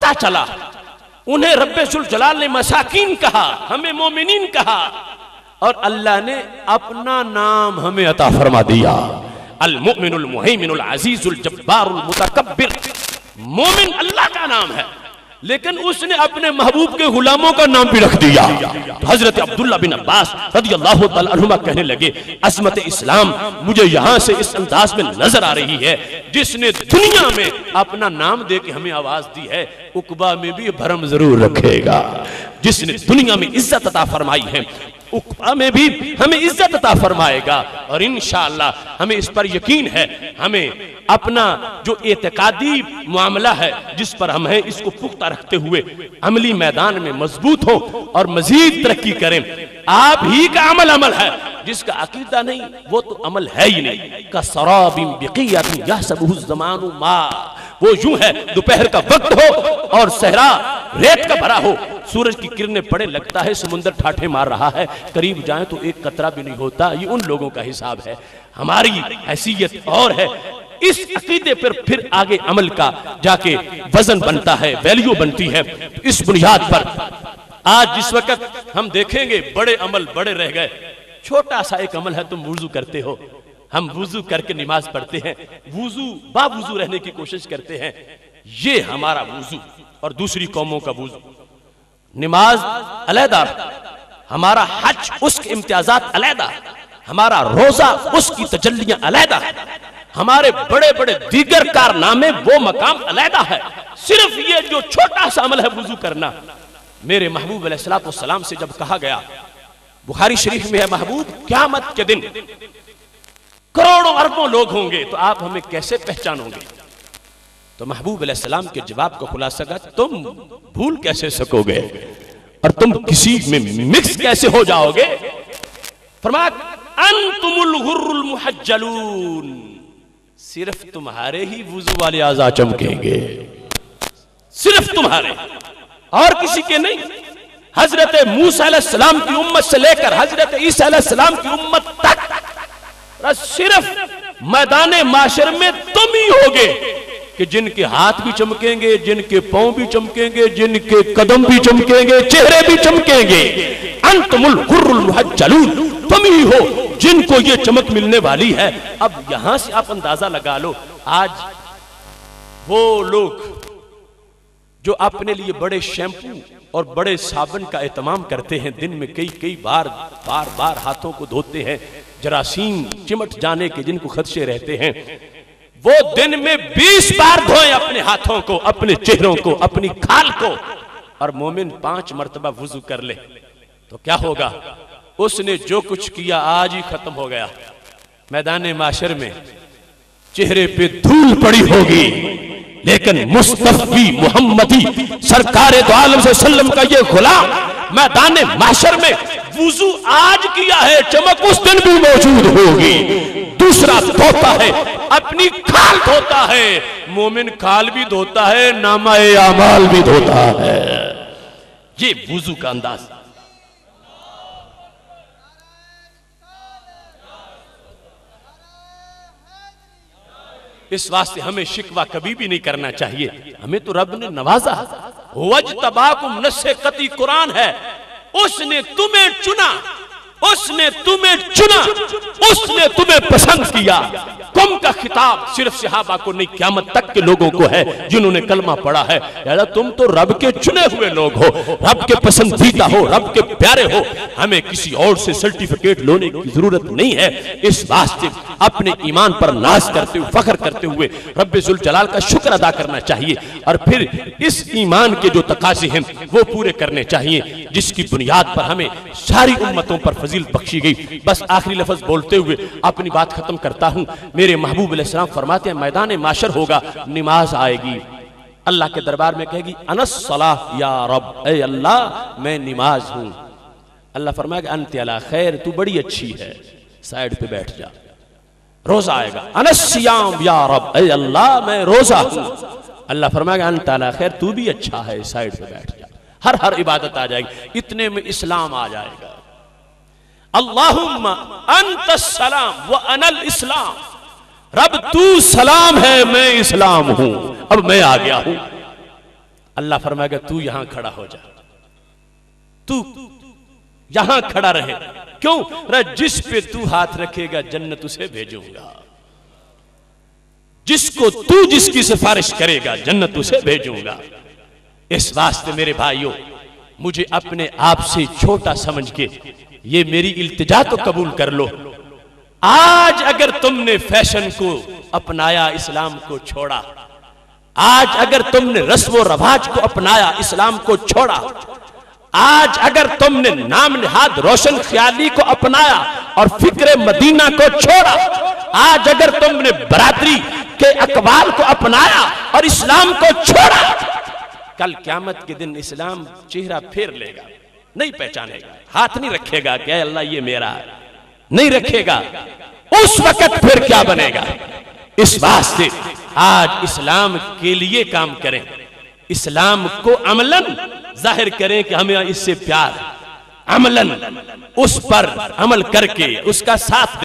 پتہ چلا انہیں رب ذوالجلال نے مساکین کہا، ہمیں مومنین کہا، اور اللہ نے اپنا نام ہمیں عطا فرما دیا، المؤمن المہیمن العزیز الجبار المتکبر۔ مومن اللہ کا نام ہے، لیکن اس نے اپنے محبوب کے غلاموں کا نام بھی رکھ دیا۔ حضرت عبداللہ بن عباس رضی اللہ تعالیٰ عنہما کہنے لگے عظمت اسلام مجھے یہاں سے اس انداز میں نظر آ رہی ہے، جس نے دنیا میں اپنا نام دے کے ہمیں آواز دی ہے عقبہ میں بھی بھرم ضرور رکھے گا۔ جس نے دنیا میں عزت عطا فرمائی ہے عقبہ میں بھی ہمیں عزت عطا فرمائے گا، اور انشاءاللہ ہمیں اس پر یقین ہے۔ ہمیں اپنا جو اعتقادی معاملہ ہے جس پر ہم ہیں اس کو پختہ رکھتے ہوئے عملی میدان میں مضبوط ہو اور مزید ترقی کریں۔ آپ ہی کا عمل ہے، جس کا عقیدہ نہیں وہ تو عمل ہے ہی نہیں۔ کسراب بقیۃ یحسبہ الزمان ماء، وہ یوں ہے دوپہر کا وقت ہو اور صحرا ریت کا بھرا ہو، سورج کی کرنیں پڑے لگتا ہے سمندر ٹھاٹھے مار رہا ہے، قریب جائیں تو ایک قطرہ بھی نہیں ہوتا۔ یہ ان لوگوں کا حساب ہے، ہماری حیثیت اور ہے۔ اس عقیدے پر پھر آگے عمل کا جا کے وزن بنتا ہے، ویلیو بنتی ہے۔ اس بنیاد پر آج جس وقت ہم دیکھیں گے بڑے عمل بڑے رہ گئے، چھوٹا سا ایک عمل ہے، تم وضو کرتے ہو، ہم وضو کر کے نماز پڑھتے ہیں، وضو با وضو رہنے کی کوشش کرتے ہیں، یہ ہمارا وضو اور دوسری قوموں کا وضو۔ نماز علیحدہ، ہمارا حج اس کے امتیازات علیحدہ، ہمارا روزہ اس کی تجلیاں علیحدہ، ہمارے بڑے بڑے دیگر کارنامے وہ مقام علیحدہ ہے۔ صرف یہ جو چھوٹا سا عمل ہے وضو کرنا، میرے محبوب علیہ السلام سے جب کہا گیا، بخاری شریف میں ہے محبوب قیامت کے دن کروڑوں اربوں لوگ ہوں گے تو آپ ہمیں کیسے پہچانو گے؟ تو محبوب علیہ السلام کے جواب کو خلاصہ کہا تم بھول کیسے سکو گے اور تم کسی میں مکس کیسے ہو جاؤ گے؟ فرمایا انتم الغر المحجلون، صرف تمہارے ہی وضو والے اعضاء چمکیں گے، صرف تمہارے اور کسی کے نہیں۔ حضرت موسیٰ علیہ السلام کی امت سے لے کر حضرت عیسیٰ علیہ السلام کی امت تک صرف میدان معاشر میں تم ہی ہوگے کہ جن کے ہاتھ بھی چمکیں گے، جن کے پاؤں بھی چمکیں گے، جن کے قدم بھی چمکیں گے، چہرے بھی چمکیں گے۔ انتم الغر المحجلون، تم ہی ہو جن کو یہ چمک ملنے والی ہے۔ اب یہاں سے آپ اندازہ لگا لو، آج وہ لوگ جو اپنے لیے بڑے شیمپو اور بڑے صابن کا اہتمام کرتے ہیں، دن میں کئی بار ہاتھوں کو دھوتے ہیں، جراثیم چمٹ جانے کے جن کو خدشے رہتے ہیں، وہ دن میں 20 بار دھوئیں اپنے ہاتھوں کو، اپنے چہروں کو، اپنی کھال کو، اور مومن 5 مرتبہ وضو کر لے تو کیا ہوگا؟ اس نے جو کچھ کیا آج ہی ختم ہو گیا۔ میدان معاشر میں چہرے پہ دھول پڑی ہوگی، لیکن مصطفی محمدی سرکار دو عالم صلی اللہ علیہ وسلم کا یہ غلام میدان معاشر میں وضو آج کیا ہے، چمک اس دن بھی موجود ہوگی۔ دوسرا دھوتا ہے، اپنی کھال دھوتا ہے، مومن کھال بھی دھوتا ہے، نامہ اعمال بھی دھوتا ہے۔ یہ وضو کا انداز۔ اس واسطے ہمیں شکوہ کبھی بھی نہیں کرنا چاہیے، ہمیں تو رب نے نوازا۔ وَاجْتَبَاكُمْ نص قطعی قرآن ہے، اس نے تمہیں چنا، اس نے تمہیں چنا، اس نے تمہیں پسند کیا۔ تم کا خطاب صرف صحابہ کو نہیں، قیامت تک کے لوگوں کو ہے جنہوں نے کلمہ پڑھا ہے۔ یعنی تم تو رب کے چنے ہوئے لوگ ہو، رب کے پسندیدہ ہو، رب کے پیارے ہو، ہمیں کسی اور سے سرٹیفکیٹ لینے کی ضرورت نہیں ہے۔ اس واسطے اپنے ایمان پر ناز کرتے ہوئے، فخر کرتے ہوئے رب ذوالجلال کا شکر ادا کرنا چاہیے، اور پھر اس ایمان کے جو تقاضے ہیں وہ پورے کرنے چاہیے، جس کی بنیاد پر ہمیں ساری امتوں پر فضیلت بخشی گئی۔ بس آخری لفظ بولتے ہوئے اپنی بات ختم کرتا ہوں۔ میرے محبوب علیہ السلام فرماتے ہیں میدان معاشر ہوگا، نماز آئے گی، اللہ کے دربار میں کہے گی انا الصلاۃ یا رب، اے اللہ میں نماز ہوں۔ اللہ فرمائے گا انت علی خیر، تو بڑی اچھی ہے، سائیڈ پہ بیٹھ جا۔ روزہ آئے گا، انا الصیام یا رب، اے اللہ میں روزہ ہوں۔ اللہ فرمائے گا انت علی خیر، تو بھی اچھا ہے، سائیڈ پہ بیٹھ جا۔ ہر عبادت آ جائے گی، اتنے میں اسلام آ جائے گا۔ اللہم انت السلام وانا الاسلام، رب تو سلام ہے میں اسلام ہوں، اب میں آ گیا ہوں۔ اللہ فرمائے گا تو یہاں کھڑا ہو جا، تو یہاں کھڑا رہے، کیوں؟ جس پہ تو ہاتھ رکھے گا جنت اسے بھیجوں گا، جس کو تو جس کی سفارش کرے گا جنت اسے بھیجوں گا۔ اس واسطے میرے بھائیوں، مجھے اپنے آپ سے چھوٹا سمجھ کے یہ میری التجا تو قبول کر لو۔ آج اگر تم نے فیشن کو اپنایا، اسلام کو چھوڑا، آج اگر تم نے رسم و رواج کو اپنایا، اسلام کو چھوڑا، آج اگر تم نے نام نہاد روشن خیالی کو اپنایا اور فکر مدینہ کو چھوڑا، آج اگر تم نے برادری کے اقوال کو اپنایا اور اسلام کو چھوڑا، کل قیامت کے دن اسلام چہرہ پھیر لے گا، نہیں پہچانے گا، ہاتھ نہیں رکھے گا کہ اے اللہ یہ میرا ہے، نہیں رکھے گا۔ اس وقت پھر کیا بنے گا؟ اس واسطے آج اسلام کے لیے کام کریں، اسلام کو عملاً ظاہر کریں کہ ہمیں اس سے پیار ہے، عملاً اس پر عمل کر کے اس کا ساتھ